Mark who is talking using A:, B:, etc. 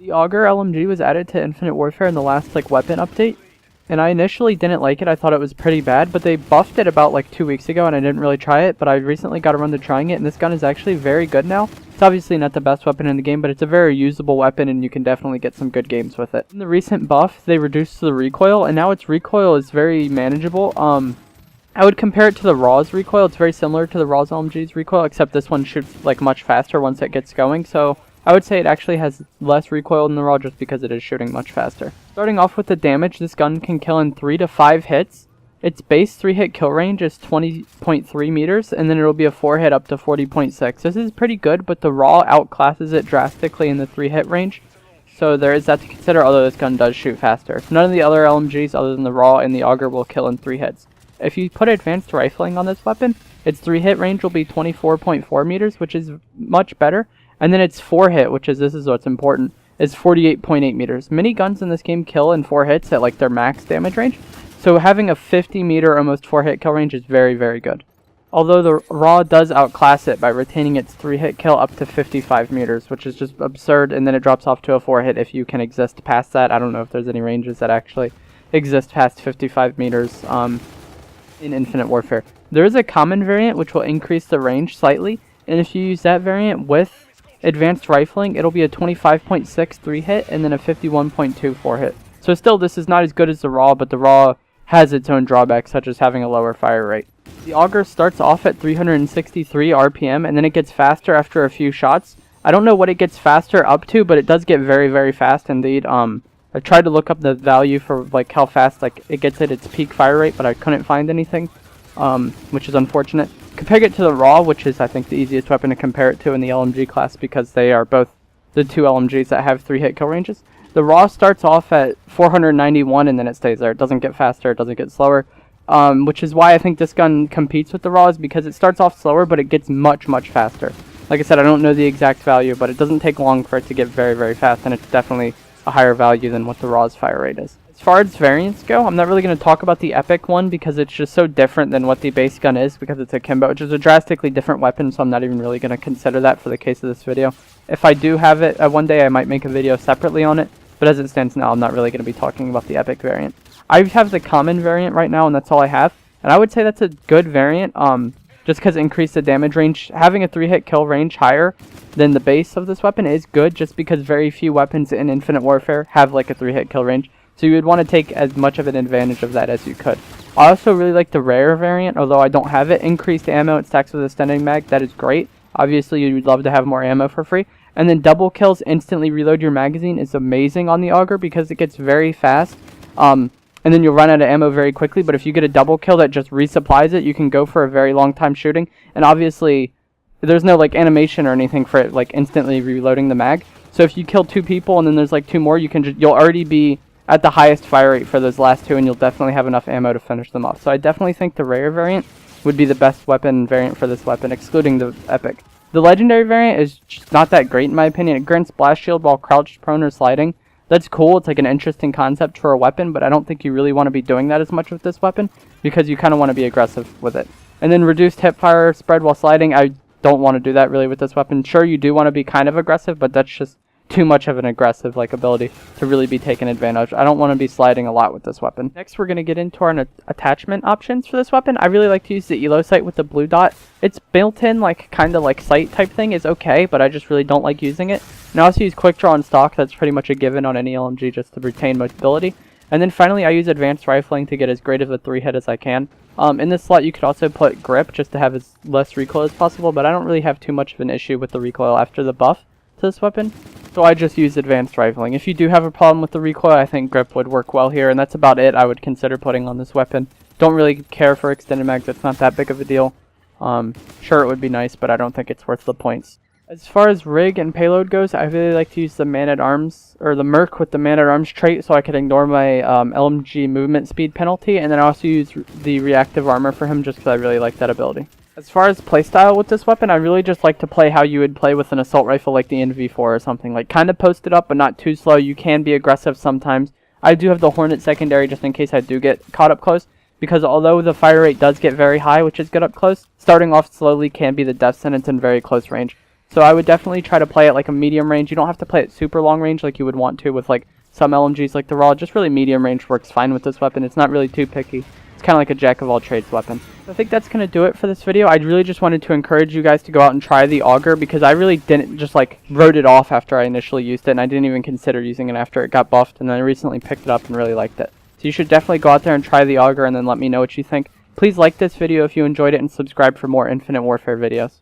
A: The Auger LMG was added to Infinite Warfare in the last weapon update, and I initially didn't like it. I thought it was pretty bad, but they buffed it about 2 weeks ago and I didn't really try it, but I recently got around to trying it, and this gun is actually very good now. It's obviously not the best weapon in the game, but it's a very usable weapon and you can definitely get some good games with it. In the recent buff, they reduced the recoil, and now its recoil is very manageable. I would compare it to the Raw's recoil. It's very similar to the Raw's LMG's recoil, except this one shoots much faster once it gets going, so I would say it actually has less recoil than the Raw just because it is shooting much faster. Starting off with the damage, this gun can kill in 3 to 5 hits. Its base 3-hit kill range is 20.3 meters, and then it'll be a 4-hit up to 40.6. This is pretty good, but the Raw outclasses it drastically in the 3-hit range, so there is that to consider, although this gun does shoot faster. None of the other LMGs other than the Raw and the Auger will kill in 3 hits. If you put advanced rifling on this weapon, its 3-hit range will be 24.4 meters, which is much better. And then its 4-hit, this is what's important, is 48.8 meters. Many guns in this game kill in 4 hits at their max damage range, so having a 50 meter almost 4-hit kill range is very, very good. Although the Raw does outclass it by retaining its 3-hit kill up to 55 meters, which is just absurd, and then it drops off to a 4-hit if you can exist past that. I don't know if there's any ranges that actually exist past 55 meters in Infinite Warfare. There is a common variant which will increase the range slightly, and if you use that variant with advanced rifling, it'll be a 25.6 3-hit and then a 51.2 4-hit. So still, this is not as good as the Raw, but the Raw has its own drawbacks, such as having a lower fire rate. The Auger starts off at 363 RPM, and then it gets faster after a few shots. I don't know what it gets faster up to, but it does get very, very fast indeed. I tried to look up the value for how fast it gets at its peak fire rate, but I couldn't find anything, which is unfortunate. Compare it to the Raw, which is I think the easiest weapon to compare it to in the LMG class because they are both the 2 LMGs that have 3-hit kill ranges. The Raw starts off at 491 and then it stays there. It doesn't get faster, it doesn't get slower, which is why I think this gun competes with the Raw, is because it starts off slower but it gets much, much faster. Like I said, I don't know the exact value, but it doesn't take long for it to get very, very fast, and it's definitely a higher value than what the Raw's fire rate is. As far as variants go, I'm not really going to talk about the Epic one because it's just so different than what the base gun is, because it's a Kimbo, which is a drastically different weapon, so I'm not even really going to consider that for the case of this video. If I do have it one day, I might make a video separately on it, but as it stands now, I'm not really going to be talking about the Epic variant. I have the common variant right now, and that's all I have, and I would say that's a good variant, just because it increased the damage range. Having a 3-hit kill range higher than the base of this weapon is good, just because very few weapons in Infinite Warfare have a 3-hit kill range. So you would want to take as much of an advantage of that as you could. I also really like the rare variant, although I don't have it. Increased ammo, it stacks with a stending mag, that is great. Obviously you'd love to have more ammo for free. And then double kills, instantly reload your magazine is amazing on the Auger because it gets very fast. And then you'll run out of ammo very quickly, but if you get a double kill that just resupplies it, you can go for a very long time shooting. And obviously there's no animation or anything for it instantly reloading the mag. So if you kill 2 people and then there's 2 more, you'll already be at the highest fire rate for those last 2, and you'll definitely have enough ammo to finish them off. So I definitely think the rare variant would be the best weapon variant for this weapon, excluding the Epic. The legendary variant is just not that great in my opinion. It grants blast shield while crouched, prone, or sliding. That's cool, it's an interesting concept for a weapon, but I don't think you really want to be doing that as much with this weapon, because you kind of want to be aggressive with it. And then reduced hipfire spread while sliding, I don't want to do that really with this weapon. Sure, you do want to be kind of aggressive, but that's just too much of an aggressive ability to really be taken advantage. I don't want to be sliding a lot with this weapon. Next, we're going to get into our attachment options for this weapon. I really like to use the elo sight with the blue dot. It's built-in kind of sight type thing is okay, but I just really don't like using it. And I also use quick draw and stock. That's pretty much a given on any LMG just to retain mobility. And then finally, I use advanced rifling to get as great of a 3-hit as I can. In this slot, you could also put grip just to have as less recoil as possible, but I don't really have too much of an issue with the recoil after the buff to this weapon. So I just use advanced rifling. If you do have a problem with the recoil, I think grip would work well here, and that's about it I would consider putting on this weapon. Don't really care for extended mag, that's not that big of a deal. Sure, it would be nice, but I don't think it's worth the points. As far as rig and payload goes, I really like to use the man-at-arms, or the Merc with the man-at-arms trait, so I can ignore my LMG movement speed penalty, and then I also use the reactive armor for him just because I really like that ability. As far as playstyle with this weapon, I really just like to play how you would play with an assault rifle like the NV4 or something. Kind of posted up, but not too slow. You can be aggressive sometimes. I do have the Hornet secondary just in case I do get caught up close, because although the fire rate does get very high, which is good up close, starting off slowly can be the death sentence in very close range. So I would definitely try to play it like a medium range. You don't have to play it super long range like you would want to with like some LMGs like the Raw. Just really medium range works fine with this weapon. It's not really too picky. It's kind of like a jack of all trades weapon. I think that's going to do it for this video. I really just wanted to encourage you guys to go out and try the Auger, because I really didn't just like wrote it off after I initially used it, and I didn't even consider using it after it got buffed, and then I recently picked it up and really liked it. So you should definitely go out there and try the Auger and then let me know what you think. Please like this video if you enjoyed it and subscribe for more Infinite Warfare videos.